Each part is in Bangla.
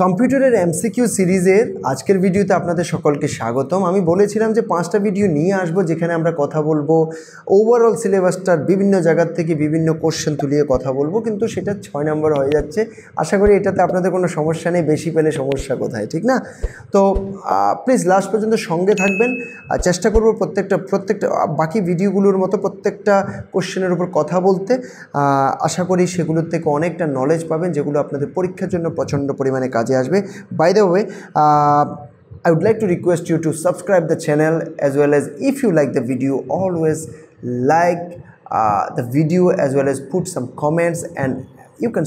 কম্পিউটারের এমসিকিউ সিরিজের আজকের ভিডিওতে আপনাদের সকলকে স্বাগতম। আমি বলেছিলাম যে 5টা ভিডিও নিয়ে আসবো যেখানে আমরা কথা বলবো ওভারঅল সিলেবাসটার বিভিন্ন জায়গার থেকে বিভিন্ন কোশ্চেন তুলিয়ে কথা বলবো, কিন্তু সেটা 6 নম্বর হয়ে যাচ্ছে। আশা করি এটাতে আপনাদের কোনো সমস্যা নেই, বেশি পেলে সমস্যা কোথায়, ঠিক না? তো প্লিজ লাস্ট পর্যন্ত সঙ্গে থাকবেন। আর চেষ্টা করবো প্রত্যেকটা বাকি ভিডিওগুলোর মতো প্রত্যেকটা কোশ্চেনের উপর কথা বলতে। আশা করি সেগুলোর থেকে অনেকটা নলেজ পাবেন, যেগুলো আপনাদের পরীক্ষার জন্য প্রচণ্ড পরিমাণে কাজে আসবে। By the way, I would like to request you to subscribe the channel, as well as if you like the video, always like the video, as well as put some comments, and you can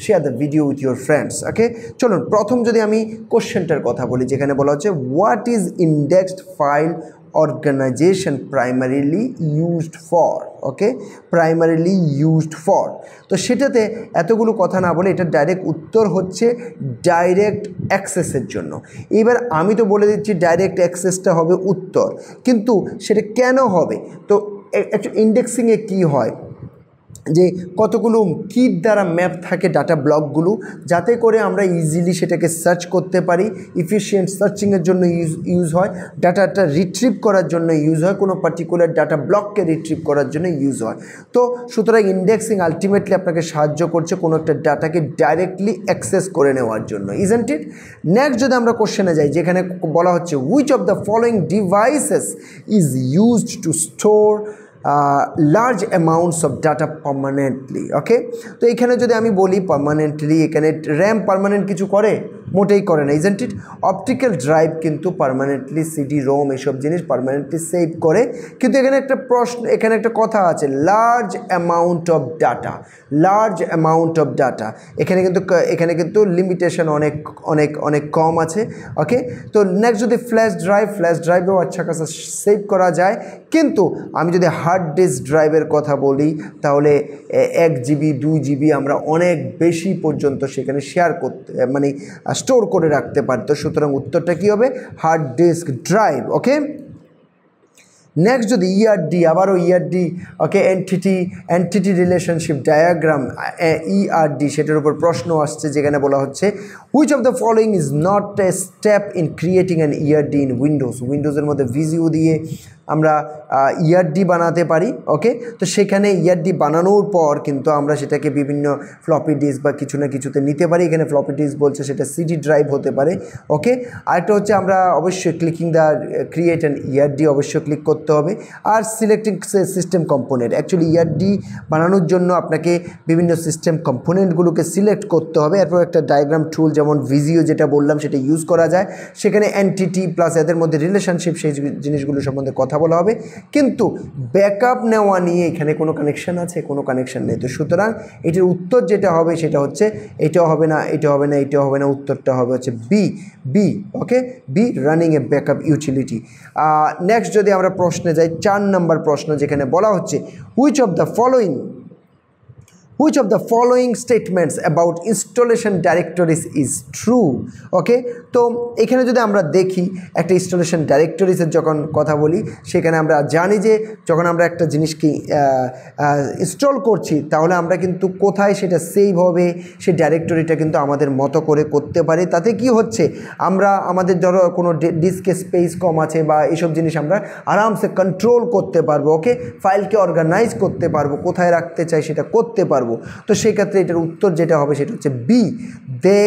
share the video with your friends. Okay, চলুন প্রথম যদি আমি কোশ্চেনটার কথা বলি, যেখানে বলা হচ্ছে what is indexed file organization primarily used for? Okay, primarily used for, তো সেটাতে এতগুলো কথা না বলে এটা ডাইরেক্ট উত্তর হচ্ছে ডাইরেক্ট অ্যাক্সেসের জন্য। এবার আমি তো বলে দিচ্ছি ডাইরেক্ট অ্যাক্সেসটা হবে উত্তর, কিন্তু সেটা কেন হবে? তো একটু ইন্ডেক্সিংয়ে কী হয় যে কতগুলো কির দ্বারা ম্যাপ থাকে ডাটা ব্লকগুলো, যাতে করে আমরা ইজিলি সেটাকে সার্চ করতে পারি। ইফিশিয়েন্ট সার্চিংয়ের জন্য ইউজ হয়, ডাটাটা রিট্রিভ করার জন্য ইউজ হয়, কোনো পার্টিকুলার ডাটা ব্লককে রিট্রিভ করার জন্য ইউজ হয়। তো সুতরাং ইন্ডেক্সিং আলটিমেটলি আপনাকে সাহায্য করছে কোনো একটা ডাটাকে ডাইরেক্টলি অ্যাক্সেস করে নেওয়ার জন্য, ইজন্ট ইট? নেক্সট যদি আমরা কোশ্চেনে যাই, যেখানে বলা হচ্ছে which of the following devices is used to store large amounts of data permanently. Okay, তো এখানে যদি আমি বলি পার্মানেন্টলি, এখানে র্যাম পার্মানেন্ট কিছু করে? মোটেই করে না, ইজন্ট ইট? অপটিক্যাল ড্রাইভ কিন্তু পার্মানেন্টলি সিডি রোম এসব জিনিস পার্মানেন্টলি সেভ করে, কিন্তু এখানে একটা প্রশ্ন, এখানে একটা কথা আছে, large amount of data, large amount of data. এখানে কিন্তু লিমিটেশন অনেক অনেক অনেক কম আছে। ওকে, তো নেক্সট যদি ফ্ল্যাশ ড্রাইভেও আচ্ছা কাছে সেভ করা যায়, কিন্তু আমি যদি হার্ড ডিস্ক ড্রাইভের কথা বলি, তাহলে 1 GB 2 GB আমরা অনেক বেশি পর্যন্ত সেখানে শেয়ার করতে মানে স্টোর করে রাখতে পারি। তো সুতরাং উত্তরটা কী হবে? Hard disk drive. Okay, next যদি ইআরডি, আবারও ERD, okay, entity relationship diagram, ERD, সেটার উপর প্রশ্ন আসছে, যেখানে বলা হচ্ছে which of the following is not a step in creating an ERD in উইন্ডোজের মধ্যে ভিজিও দিয়ে আমরা ইআরডি বানাতে পারি। ওকে, তো সেখানে ইআরডি বানানোর পর কিন্তু আমরা সেটাকে বিভিন্ন ফ্লপি ডিস্ক বা কিছু না কিছুতে নিতে পারি। এখানে ফ্লপি ডিস্ক বলছে, সেটা সিডি ড্রাইভ হতে পারে। ওকে, আরেকটা হচ্ছে আমরা অবশ্যই clicking the create an ERD অবশ্যই ক্লিক করতে হবে। আর selecting system component, actually ERD বানানোর জন্য আপনাকে বিভিন্ন সিস্টেম কম্পোনেন্টগুলোকে সিলেক্ট করতে হবে। এরপর একটা ডায়াগ্রাম টুল, যেমন ভিজিও যেটা বললাম, সেটা ইউজ করা যায়। সেখানে এন্টিটি প্লাস এদের মধ্যে রিলেশনশিপ, সেই জিনিসগুলো সম্বন্ধে কথা বলা হবে। কিন্তু ব্যাকআপ নেওয়া নিয়ে এখানে কোনো কানেকশন আছে? কোনো কানেকশন নেই। তো সুতরাং এটির উত্তর যেটা হবে সেটা হচ্ছে এটাও হবে না, এটাও হবে না, এটাও হবে না, উত্তরটা হবে হচ্ছে বি। ওকে, বি, রানিং এ ব্যাকআপ ইউটিলিটি। নেক্সট যদি আমরা প্রশ্নে যাই, 4 নম্বর প্রশ্ন, যেখানে বলা হচ্ছে which of the following statements about installation directories is true? Okay, তো এখানে যদি আমরা দেখি একটা ইনস্টলেশন ডাইরেক্টরিজের যখন কথা বলি, সেখানে আমরা জানি যে যখন আমরা একটা জিনিসকে ইনস্টল করছি, তাহলে আমরা কিন্তু কোথায় সেটা সেভ হবে, সেই ডাইরেক্টরিটা কিন্তু আমাদের মতো করে করতে পারি। তাতে কি হচ্ছে, আমরা আমাদের ধরো কোনো ডিস্কে স্পেস কম আছে বা এইসব জিনিস আমরা আরামসে কন্ট্রোল করতে পারবো। ওকে, ফাইলকে অর্গানাইজ করতে পারবো, কোথায় রাখতে চাই সেটা করতে পারবো। তো সেই ক্ষেত্রে এটার উত্তর যেটা হবে সেটা হচ্ছে B, they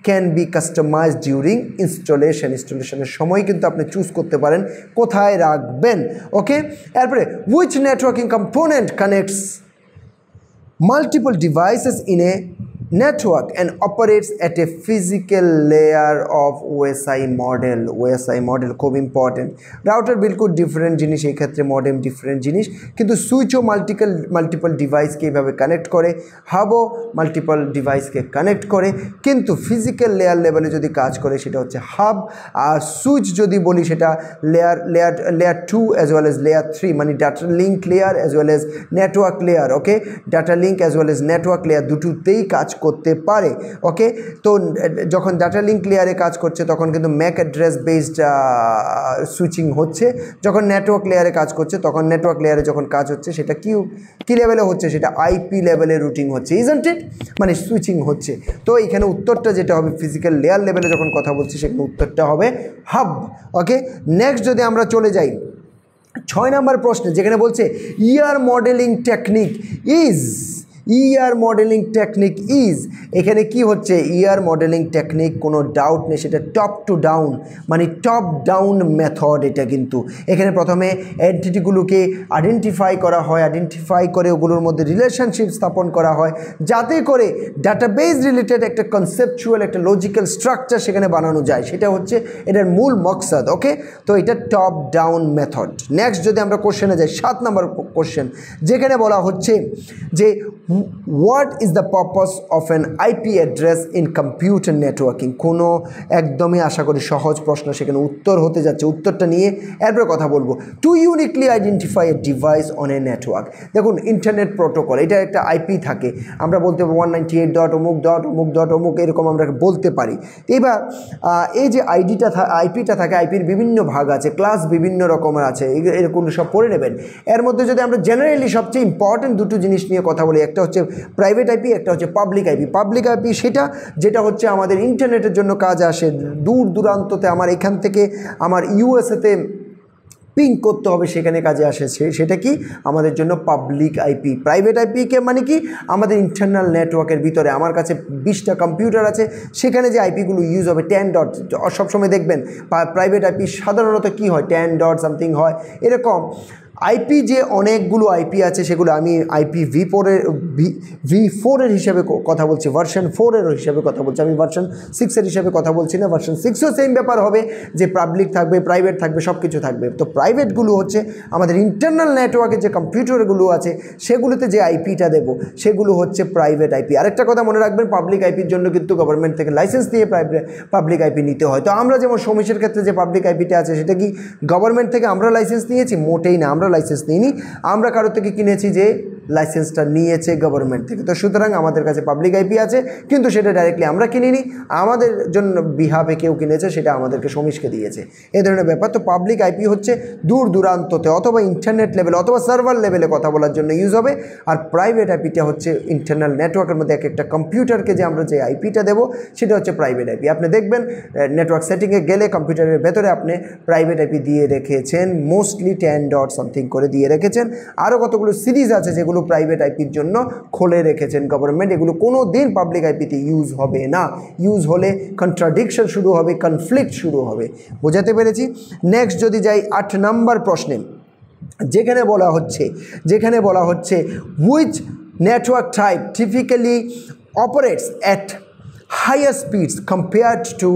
can be customised during ইনস্টলেশনের সময় কিন্তু আপনি চুজ করতে পারেন কোথায় রাখবেন। ওকে, এরপরে which networking component connects multiple devices in a network and operates at a physical layer of OSI model খুব ইম্পর্টেন্ট। রাউটার বিলকুল ডিফারেন্ট জিনিস, এই ক্ষেত্রে মডেম ডিফারেন্ট জিনিস, কিন্তু সুইচও মাল্টিপল ডিভাইসকে এইভাবে কানেক্ট করে, হাবও মাল্টিপল ডিভাইসকে কানেক্ট করে, কিন্তু ফিজিক্যাল লেয়ার যদি কাজ করে সেটা হচ্ছে হাব। আর সুইচ যদি বলি সেটা layer 2 as well as layer 3, মানে data link layer as well as network layer. Okay, data link as well as network layer দুটোতেই কাজ করতে পারে। ওকে, তো যখন ডাটা লিঙ্ক লেয়ারে কাজ করছে তখন কিন্তু ম্যাক অ্যাড্রেস বেসড সুইচিং হচ্ছে, যখন নেটওয়ার্ক লেয়ারে কাজ করছে তখন নেটওয়ার্ক লেয়ারে যখন কাজ হচ্ছে সেটা কি লেভেলে হচ্ছে, সেটা আইপি লেভেলে রুটিং হচ্ছে, ইজন্ট ইট, মানে সুইচিং হচ্ছে। তো এখানে উত্তরটা যেটা হবে ফিজিক্যাল লেয়ার লেভেলে যখন কথা বলছি সেখানে উত্তরটা হবে হাব। ওকে, নেক্সট যদি আমরা চলে যাই 6 নম্বর প্রশ্নে, যেখানে বলছে ER modelling technique is, ER modelling technique is, এখানে কি হচ্ছে ইয়ার মডেলিং টেকনিক, কোনো ডাউট নেই সেটা টপ টু ডাউন, মানে টপ ডাউন মেথড। এটা কিন্তু এখানে প্রথমে এন্টিটিগুলোকে আইডেন্টিফাই করা হয়, আইডেন্টিফাই করে ওগুলোর মধ্যে রিলেশনশিপ স্থাপন করা হয় যাতে করে ডাটাবেস রিলেটেড একটা কনসেপচুয়াল একটা লজিক্যাল স্ট্রাকচার সেখানে বানানো যায়, সেটা হচ্ছে এটার মূল মকসদ। ওকে, তো এটা টপ ডাউন মেথড। নেক্সট যদি আমরা কোশ্চেনে যাই 7 নম্বর কোশ্চেন, যেখানে বলা হচ্ছে যে what is the purpose of an IP address in computer networking. কোনো একদমই আশা করি সহজ প্রশ্ন, সেখানে উত্তর হতে যাচ্ছে, উত্তরটা নিয়ে এরপরে কথা বলবো। To uniquely identify a device on a network. দেখুন ইন্টারনেট প্রোটোকল, এটা একটা আইপি থাকে, আমরা বলতে পারি 198.অমুক এরকম আমরা বলতে পারি। এবার এই যে আইপিটা থাকে, আইপির বিভিন্ন ভাগ আছে, ক্লাস বিভিন্ন রকমের আছে, এরকম সব পড়ে নেবেন। এর মধ্যে যদি আমরা জেনারেলি সবচেয়ে ইম্পর্টেন্ট দুটো জিনিস নিয়ে কথা বলি, একটা হচ্ছে প্রাইভেট আইপি, একটা হচ্ছে পাবলিক আইপি। পাবলিক আইপি যেটা হচ্ছে আমাদের ইন্টারনেটের জন্য কাজে আসে, দূর দূরান্ততে আমার এখান থেকে আমার ইউএসএতে পিং করতে হবে সেখানে কাজে আসে, সেটা কি আমাদের জন্য পাবলিক আইপি। প্রাইভেট আইপিকে মানে কি আমাদের ইন্টারনাল নেটওয়ার্কের ভিতরে আমার কাছে 20টা কম্পিউটার আছে, সেখানে যে আইপিগুলো ইউজ হবে 10 ডট, সবসময় দেখবেন প্রাইভেট আইপি সাধারণত কি হয় 10 ডট সামথিং হয় এরকম। আইপি যে অনেকগুলো আইপি আছে সেগুলো আমি আইপি V4 হিসাবে কথা বলছি, ভার্সন 4 হিসাবে কথা বলছি, আমি ভার্সন 6 হিসাবে কথা বলছি না। ভার্সন 6ও সেম ব্যাপার হবে যে পাবলিক থাকবে, প্রাইভেট থাকবে, সব কিছু থাকবে। তো প্রাইভেটগুলো হচ্ছে আমাদের ইন্টারনাল নেটওয়ার্কের যে কম্পিউটারগুলো আছে সেগুলোতে যে আইপিটা দেবো সেগুলো হচ্ছে প্রাইভেট আইপি। আরেকটা কথা মনে রাখবেন, পাবলিক আইপির জন্য কিন্তু গভর্নমেন্ট থেকে লাইসেন্স দিয়ে পাবলিক আইপি নিতে হয়। তো আমরা যেমন সমিশের ক্ষেত্রে যে পাবলিক আইপিটা আছে সেটা কি গভর্নমেন্ট থেকে আমরা লাইসেন্স নিয়েছি? মোটেই না, আমরা লাইসেন্স নিইনি, আমরা কারোর থেকে কিনেছি যে লাইসেন্সটা নিয়েছে গভর্নমেন্ট থেকে। তো সুতরাং আমাদের কাছে পাবলিক আইপি আছে, কিন্তু সেটা ডাইরেক্টলি আমরা কিনিনি, আমাদের জন্য বিহাফে কেউ কিনেছে, সেটা আমাদেরকে সমিশকে দিয়েছে, এই ধরনের ব্যাপার। তো পাবলিক আইপি হচ্ছে দূর দূরান্ততে অথবা ইন্টারনেট লেভেলে অথবা সার্ভার লেভেলে কথা বলার জন্য ইউজ হবে। আর প্রাইভেট আইপিটা হচ্ছে ইন্টারনাল নেটওয়ার্কের মধ্যে এক একটা কম্পিউটারকে যে আমরা যে আইপিটা দেবো সেটা হচ্ছে প্রাইভেট আইপি। আপনি দেখবেন নেটওয়ার্ক সেটিংয়ে গেলে কম্পিউটারের ভেতরে আপনি প্রাইভেট আইপি দিয়ে রেখেছেন, মোস্টলি 10 ডট সামথিং করে দিয়ে রেখেছেন। আরও কতগুলো সিরিজ আছে যেগুলো প্রাইভেট আইপির জন্য খুলে রেখেছেন গভর্নমেন্ট, এগুলো কোনো দিন পাবলিক আইপিতে ইউজ হবে না। ইউজ হলে কন্ট্রাডিকশন শুরু হবে, কনফ্লিক্ট শুরু হবে। বোঝাতে পেরেছি? নেক্সট যদি যাই 8 নম্বর প্রশ্নে, যেখানে বলা হচ্ছে which network type typically operates at higher speeds compared to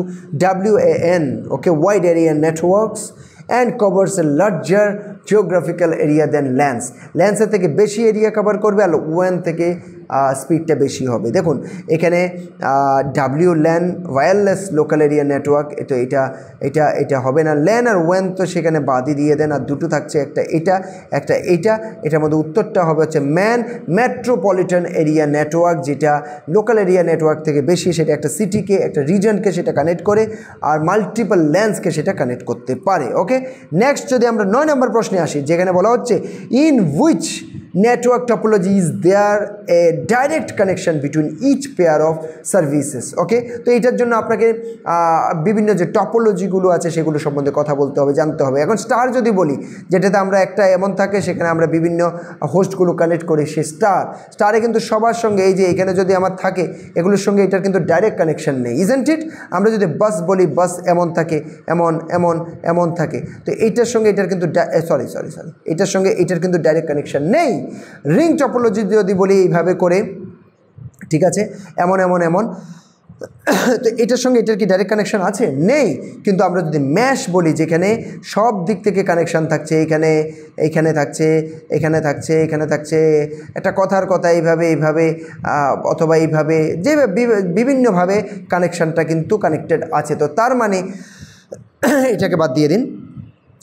WAN, okay, wide area networks, and covers a larger geographical area than LANs. LANs থেকে বেশি এরিয়া কভার করবে আর WAN থেকে স্পিডটা বেশি হবে। দেখুন এখানে WLAN wireless local area network, এটা হবে না। ল্যান আর ওয়ান তো সেখানে বাদই দিয়ে দেন, আর দুটো থাকছে, একটা এটার মধ্যে উত্তরটা হবে হচ্ছে মেট্রোপলিটন এরিয়া নেটওয়ার্ক, যেটা লোকাল এরিয়া নেটওয়ার্ক থেকে বেশি, সেটা একটা সিটিকে একটা রিজনকে সেটা কানেক্ট করে আর মাল্টিপল ল্যান্সকে সেটা কানেক্ট করতে পারে। ওকে, নেক্সট যদি আমরা 9 নম্বর প্রশ্নে আসি, যেখানে বলা হচ্ছে in which network topology is there a direct connection between each pair of services? ওকে, তো এটার জন্য আপনাকে বিভিন্ন যে টপোলজিগুলো আছে সেগুলো সম্বন্ধে কথা বলতে হবে, জানতে হবে। এখন স্টার যদি বলি, যেটাতে আমরা একটা এমন থাকে সেখানে আমরা বিভিন্ন হোস্টগুলো কানেক্ট করি, সে স্টারে কিন্তু সবার সঙ্গে এই যে এখানে যদি আমার থাকে এগুলোর সঙ্গে এটার কিন্তু ডাইরেক্ট কানেকশন নেই, ইজন্ট ইট? আমরা যদি বাস বলি, বাস এমন থাকে, এমন থাকে, তো এইটার সঙ্গে এটার কিন্তু সরি এটার সঙ্গে এটার কিন্তু ডাইরেক্ট কানেকশন নেই। রিং টপোলজি যদি বলি এইভাবে করে, ঠিক আছে, এমন তো এটার সঙ্গে এটার কি ডাইরেক্ট কানেকশন আছে? নেই। কিন্তু আমরা যদি ম্যাশ বলি, যেখানে সব দিক থেকে কানেকশান থাকছে, এইখানে থাকছে একটা কথার কথা এইভাবে অথবা এইভাবে, যে বিভিন্নভাবে কানেকশানটা কিন্তু কানেক্টেড আছে। তো তার মানে এটাকে বাদ দিয়ে দিন,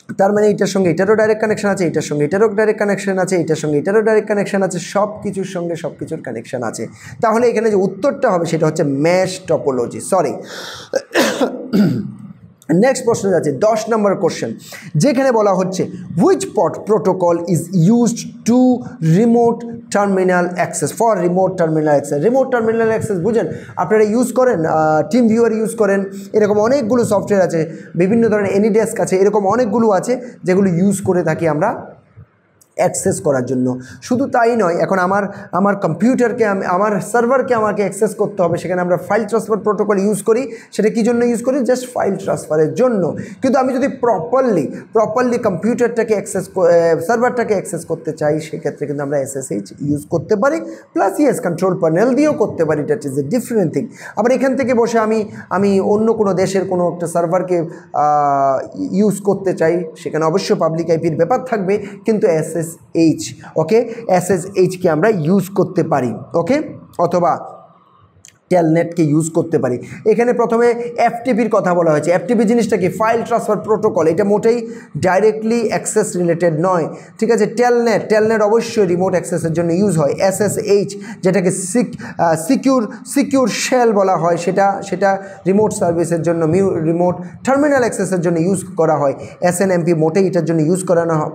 তার মানে এটার সঙ্গে এটারও ডাইরেক্ট কানেকশন আছে, এটার সঙ্গে এটারও ডাইরেক্ট কানেকশন আছে, এটার সঙ্গে এটারও ডাইরেক্ট কানেকশন আছে, সব কিছুর সঙ্গে সব কিছুর কানেকশন আছে। তাহলে এখানে যে উত্তরটা হবে সেটা হচ্ছে ম্যাশ টপোলজি। সরি, নেক্সট প্রশ্ন যাচ্ছে 10 নম্বর কোশ্চেন, যেখানে বলা হচ্ছে which protocol is used to remote terminal access, for remote terminal access. Remote terminal access বুঝেন আপনারা, ইউজ করেন টিম ভিউয়ার ইউজ করেন, এরকম অনেকগুলো সফটওয়্যার আছে, বিভিন্ন ধরনের এনিডেস্ক আছে, এরকম অনেকগুলো আছে যেগুলো ইউজ করে থাকি আমরা অ্যাক্সেস করার জন্য। শুধু তাই নয়, এখন আমার কম্পিউটারকে আমার সার্ভারকে আমাকে অ্যাক্সেস করতে হবে, সেখানে আমরা ফাইল ট্রান্সফার প্রোটোকল ইউজ করি। সেটা কী জন্য ইউজ করি? জাস্ট ফাইল ট্রান্সফারের জন্য। কিন্তু আমি যদি প্রপারলি কম্পিউটারটাকে সার্ভারটাকে অ্যাক্সেস করতে চাই, সেক্ষেত্রে কিন্তু আমরা SSH ইউজ করতে পারি, প্লাস ইয়েস কন্ট্রোল প্যানেল দিয়েও করতে পারি। That is a different thing. আবার এখান থেকে বসে আমি অন্য কোনো দেশের কোনো একটা সার্ভারকে ইউজ করতে চাই, সেখানে অবশ্যই পাবলিক আইপির ব্যাপার থাকবে, কিন্তু SSH, ওকে, SSHকে আমরা ইউজ করতে পারি, ওকে, অথবা টেলনেটকে ইউজ করতে পারি। এখানে প্রথমে FTPর কথা বলা হয়েছে। FTP জিনিসটা কি? File transfer protocol. এটা মোটেই ডাইরেক্টলি অ্যাক্সেস রিলেটেড নয়, ঠিক আছে। টেলনেট অবশ্যই রিমোট অ্যাক্সেসের জন্য ইউজ হয়। SSH যেটাকে সিকিউর শেল বলা হয়, সেটা রিমোট সার্ভিসের জন্য, রিমোট টার্মিনাল অ্যাক্সেসের জন্য ইউজ করা হয়। SNMP মোটেই এটার জন্য ইউজ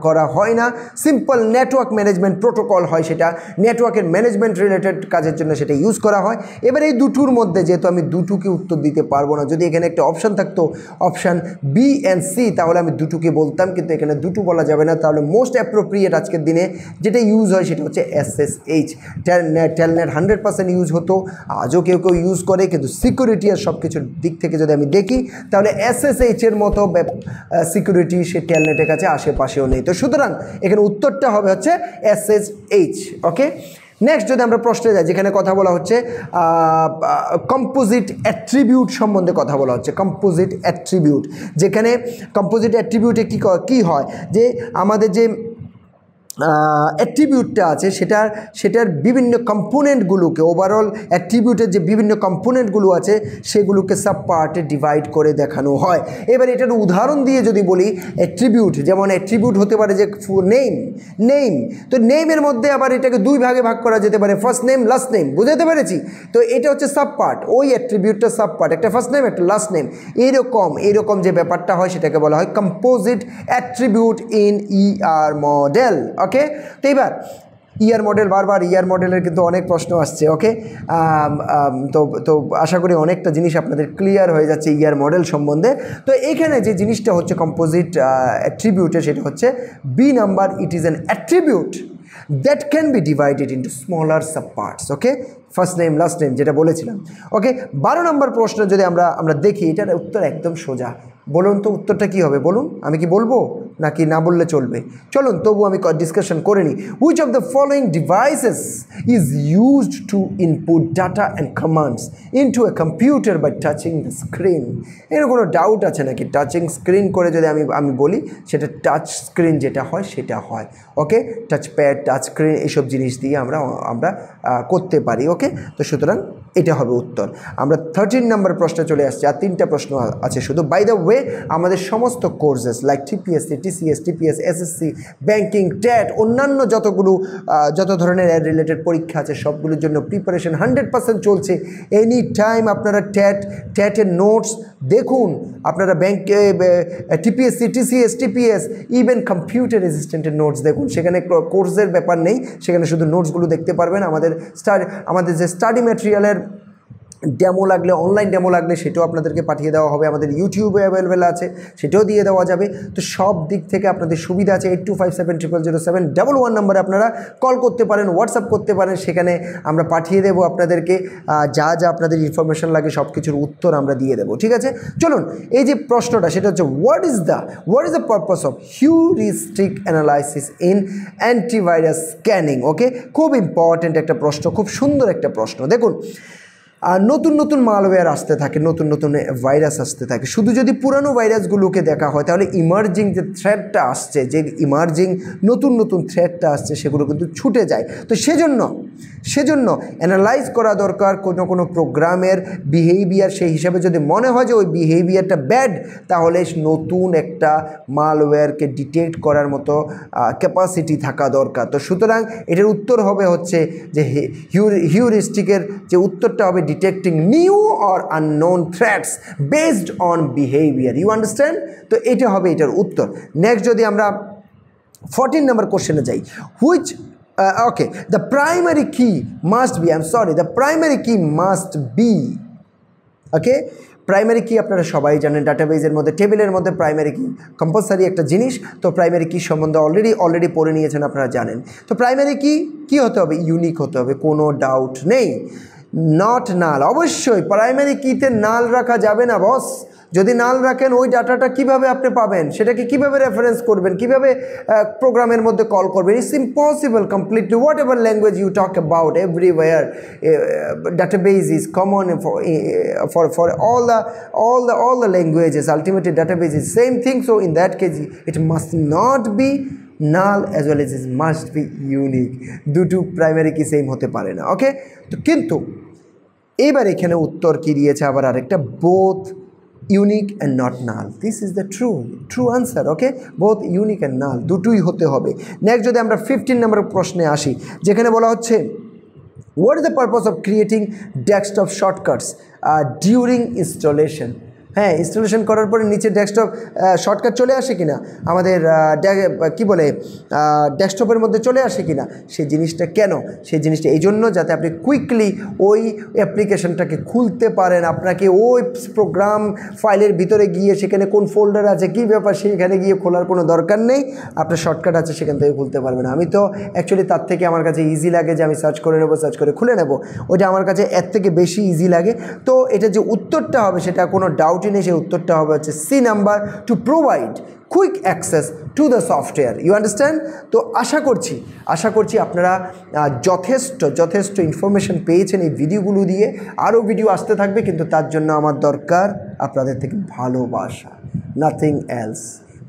করা হয় না। সিম্পল নেটওয়ার্ক ম্যানেজমেন্ট প্রোটোকল হয়, সেটা নেটওয়ার্কের ম্যানেজমেন্ট রিলেটেড কাজের জন্য সেটা ইউজ করা হয়। এবার এই দুটোর মধ্যে যেহেতু আমি দুটোকে উত্তর দিতে পারবো না, যদি এখানে একটা অপশান থাকতো অপশান B and C, তাহলে আমি দুটোকে বলতাম, কিন্তু এখানে দুটো বলা যাবে না। তাহলে মোস্ট অ্যাপ্রোপ্রিয়েট আজকের দিনে যেটা ইউজ হয় সেটা হচ্ছে SSH। টেলনেট 100% ইউজ হতো, আজও কেউ ইউজ করে, কিন্তু সিকিউরিটি আর সব কিছুর দিক থেকে যদি আমি দেখি, তাহলে SSH এর মতো সিকিউরিটি সে টেলনেটের কাছে আশেপাশেও নেই। তো সুতরাং এখানে উত্তরটা হবে হচ্ছে SSH, ওকে। নেক্সট যদি আমরা প্রশ্নে যাই, যেখানে কথা বলা হচ্ছে কম্পোজিট অ্যাট্রিবিউট সম্বন্ধে কথা বলা হচ্ছে। কম্পোজিট অ্যাট্রিবিউট, যেখানে কম্পোজিট অ্যাট্রিবিউটে কী হয়, যে আমাদের যে অ্যাট্রিবিউটটা আছে সেটার বিভিন্ন কম্পোনেন্টগুলোকে, ওভারঅল অ্যাট্রিবিউটের যে বিভিন্ন কম্পোনেন্টগুলো আছে সেগুলোকে সাব পার্টে ডিভাইড করে দেখানো হয়। এবার এটার উদাহরণ দিয়ে যদি বলি, অ্যাট্রিবিউট যেমন অ্যাট্রিবিউট হতে পারে যে নেম, তো নেমের মধ্যে আবার এটাকে দুই ভাগে ভাগ করা যেতে পারে, ফার্স্ট নেম লাস্ট নেম, বুঝতে পেরেছি? তো এটা হচ্ছে সাব পার্ট, ওই অ্যাট্রিবিউটটা সাব পার্ট, একটা ফার্স্ট নেম একটা লাস্ট নেম, এরকম যে ব্যাপারটা হয় সেটাকে বলা হয় composite attribute in ER model, okay. তো এবার ER মডেল, বারবার ER মডেলের কিন্তু অনেক প্রশ্ন আসছে, ওকে। তো আশা করি অনেকটা জিনিস আপনাদের ক্লিয়ার হয়ে যাচ্ছে ER মডেল সম্বন্ধে। তো এখানে যে জিনিসটা হচ্ছে কম্পোজিট অ্যাট্রিবিউটের, সেটা হচ্ছে B number, it is an attribute that can be divided into smaller subparts, okay, first name last name যেটা বলেছিলাম, ওকে। 12 নম্বর প্রশ্ন যদি আমরা দেখি, এটার উত্তর একদম সোজা। বলুন তো উত্তরটা কী হবে? বলুন, আমি কি বলবো নাকি না বললে চলবে? চলুন তবু আমি ডিসকাশন করে নিই। Which of the following devices is used to input data and commands into a computer by touching the screen? এর কোনো ডাউট আছে নাকি? টাচিং স্ক্রিন করে যদি আমি বলি, সেটা টাচ স্ক্রিন যেটা হয় সেটা হয়, ওকে। টাচ প্যাড, টাচ স্ক্রিন, এইসব জিনিস দিয়ে আমরা করতে পারি, ওকে। তো সুতরাং এটা হবে উত্তর। আমরা 13 নম্বর প্রশ্নে চলে আসছি, আর 3টা প্রশ্ন আছে শুধু। বাই দ্য ওয়ে, আমাদের সমস্ত courses like TPSC, TCS, TPS, SSC, banking, TAT, অন্যান্য যত ধরনের রিলেটেড পরীক্ষা আছে সবগুলোর জন্য প্রিপারেশন 100% চলছে। এনি টাইম আপনারা ট্যাটের নোটস দেখুন, আপনারা ব্যাঙ্কে TPSC, TCS, TPS, even computer রেজিস্ট্যান্টের নোটস দেখুন। সেখানে কোর্সের ব্যাপার নেই, সেখানে শুধু নোটসগুলো দেখতে পারবেন। আমাদের যে স্টাডি ম্যাটেরিয়ালের ডেমো লাগলে, অনলাইন ডেমো লাগলে, সেটাও আপনাদেরকে পাঠিয়ে দেওয়া হবে। আমাদের ইউটিউবে অ্যাভেলেবেল আছে, সেটাও দিয়ে দেওয়া যাবে। তো সব দিক থেকে আপনাদের সুবিধা আছে। 8257000711 নম্বরে আপনারা কল করতে পারেন, হোয়াটসঅ্যাপ করতে পারেন, সেখানে আমরা পাঠিয়ে দেবো আপনাদেরকে যা আপনাদের ইনফরমেশন লাগে সব কিছুর উত্তর আমরা দিয়ে দেবো, ঠিক আছে। চলুন, এই যে প্রশ্নটা সেটা হচ্ছে what is the purpose of heuristic analysis in antivirus scanning, okay. খুব ইম্পর্টেন্ট একটা প্রশ্ন, খুব সুন্দর একটা প্রশ্ন। দেখুন, আর নতুন নতুন মালওয়্যার আসতে থাকে, নতুন নতুন ভাইরাস আসতে থাকে। শুধু যদি পুরানো ভাইরাসগুলোকে দেখা হয় তাহলে ইমার্জিং যে থ্রেটটা আসছে, যে ইমার্জিং নতুন নতুন থ্রেটটা আসছে সেগুলো কিন্তু ছুটে যায়। তো সেজন্য অ্যানালাইজ করা দরকার কোনো প্রোগ্রামের বিহেভিয়ার। সেই হিসাবে যদি মনে হয় যে ওই বিহেভিয়ারটা ব্যাড, তাহলে নতুন একটা মালওয়্যারকে ডিটেক্ট করার মতো ক্যাপাসিটি থাকা দরকার। তো সুতরাং এটার উত্তর হবে হচ্ছে যে হিউরিস্টিকের যে উত্তরটা হবে detecting new or unknown threats based on behaviour. You understand? তো এটা হবে এটার উত্তর। নেক্সট যদি আমরা 14 নম্বর কোশ্চেনে যাই, which okay, the primary key must be, the primary key must be, okay, primary কি আপনারা সবাই জানেন, ডাটাবেজের মধ্যে টেবিলের মধ্যে প্রাইমারি কি কম্পালসারি একটা জিনিস। তো প্রাইমারি কি সম্বন্ধে অলরেডি পড়ে নিয়েছেন, আপনারা জানেন। তো প্রাইমারি কি হতে হবে? ইউনিক হতে হবে, কোনো ডাউট নেই। নট নাল, অবশ্যই প্রাইমারি কিতে নাল রাখা যাবে না বস। যদি নাল রাখেন ওই ডাটাটা কিভাবে আপনি পাবেন, সেটাকে কিভাবে রেফারেন্স করবেন, কিভাবে প্রোগ্রামের মধ্যে কল করবেন? It's impossible completely. Whatever language you talk about, everywhere database is common for all the languages. Ultimately database is same thing. So in that case it must not be null as well as it must be unique. দুটো প্রাইমারি কি সেম হতে পারে না। ওকে, তো কিন্তু এবার এখানে উত্তর কি দিয়েছে আবার আরেকটা, both unique and not null. This is the true answer. Okay, both unique and null দুটোই হতে হবে। নেক্সট যদি আমরা 15 নম্বর প্রশ্নে আসি, যেখানে বলা হচ্ছে what is the purpose of creating desktop shortcuts during installation? হ্যাঁ, ইনস্টলেশন করার পরে নিচে ডেস্কটপ শর্টকাট চলে আসে কিনা, আমাদের কি বলে ডেস্কটপের মধ্যে চলে আসে কিনা, সেই জিনিসটা কেন? সেই জিনিসটা এই জন্য যাতে আপনি কুইকলি ওই অ্যাপ্লিকেশনটাকে খুলতে পারেন। আপনাকে ওই প্রোগ্রাম ফাইলের ভিতরে গিয়ে সেখানে কোন ফোল্ডার আছে, কী ব্যাপার, সেখানে গিয়ে খোলার কোনো দরকার নেই। আপনার শর্টকাট আছে, সেখান থেকে খুলতে পারবেন। আমি তো অ্যাকচুয়ালি তার থেকে আমার কাছে ইজি লাগে যে আমি সার্চ করে নেবো, সার্চ করে খুলে নেব, ওইটা আমার কাছে এর থেকে বেশি ইজি লাগে। তো এটা যে উত্তরটা হবে সেটা কোনো ডাউট নেই, সেই উত্তরটা হবে হচ্ছে C number, to provide quick access to the software. You understand? তো আশা করছি আপনারা যথেষ্ট ইনফরমেশন পেয়েছেন এই ভিডিওগুলো দিয়ে। আরও ভিডিও আসতে থাকবে, কিন্তু তার জন্য আমার দরকার আপনাদের থেকে ভালোবাসা,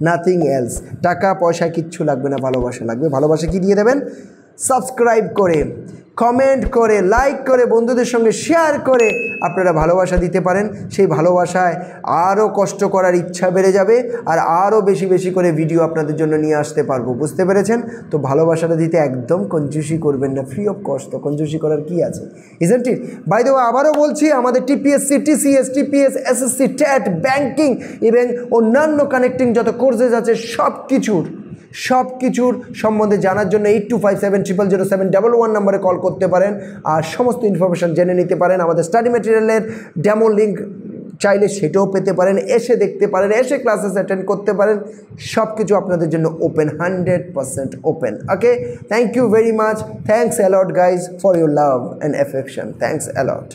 নাথিং এলস। টাকা পয়সায় কিচ্ছু লাগবে না, ভালোবাসা লাগবে। ভালোবাসা কি দিয়ে দেবেন? সাবস্ক্রাইব করে, কমেন্ট করে, লাইক করে, বন্ধুদের সঙ্গে শেয়ার করে আপনারা ভালোবাসা দিতে পারেন। সেই ভালোবাসায় আরও কষ্ট করার ইচ্ছা বেড়ে যাবে, আর আরও বেশি করে ভিডিও আপনাদের জন্য নিয়ে আসতে পারবো। বুঝতে পেরেছেন? তো ভালোবাসাটা দিতে একদম কঞ্জুসি করবেন না, ফ্রি অফ কস্ট। তো কঞ্জুসি করার কি আছে, isn't it? By the way, আবারও বলছি, আমাদের TPSC, TCS, TPS, SSC, TAT, banking এবং অন্যান্য কানেক্টিং যত কোর্সেস আছে সব কিছুর সম্বন্ধে জানার জন্য 8257000711 নম্বরে কল করতে পারেন, আর সমস্ত ইনফরমেশান জেনে নিতে পারেন। আমাদের স্টাডি ম্যাটেরিয়ালের ডেমো লিঙ্ক চাইলে সেটাও পেতে পারেন, এসে দেখতে পারেন, এসে ক্লাসেস অ্যাটেন্ড করতে পারেন। সব কিছু আপনাদের জন্য open, 100% open. Okay, thank you very much, thanks a lot guys for your love and affection, thanks a lot.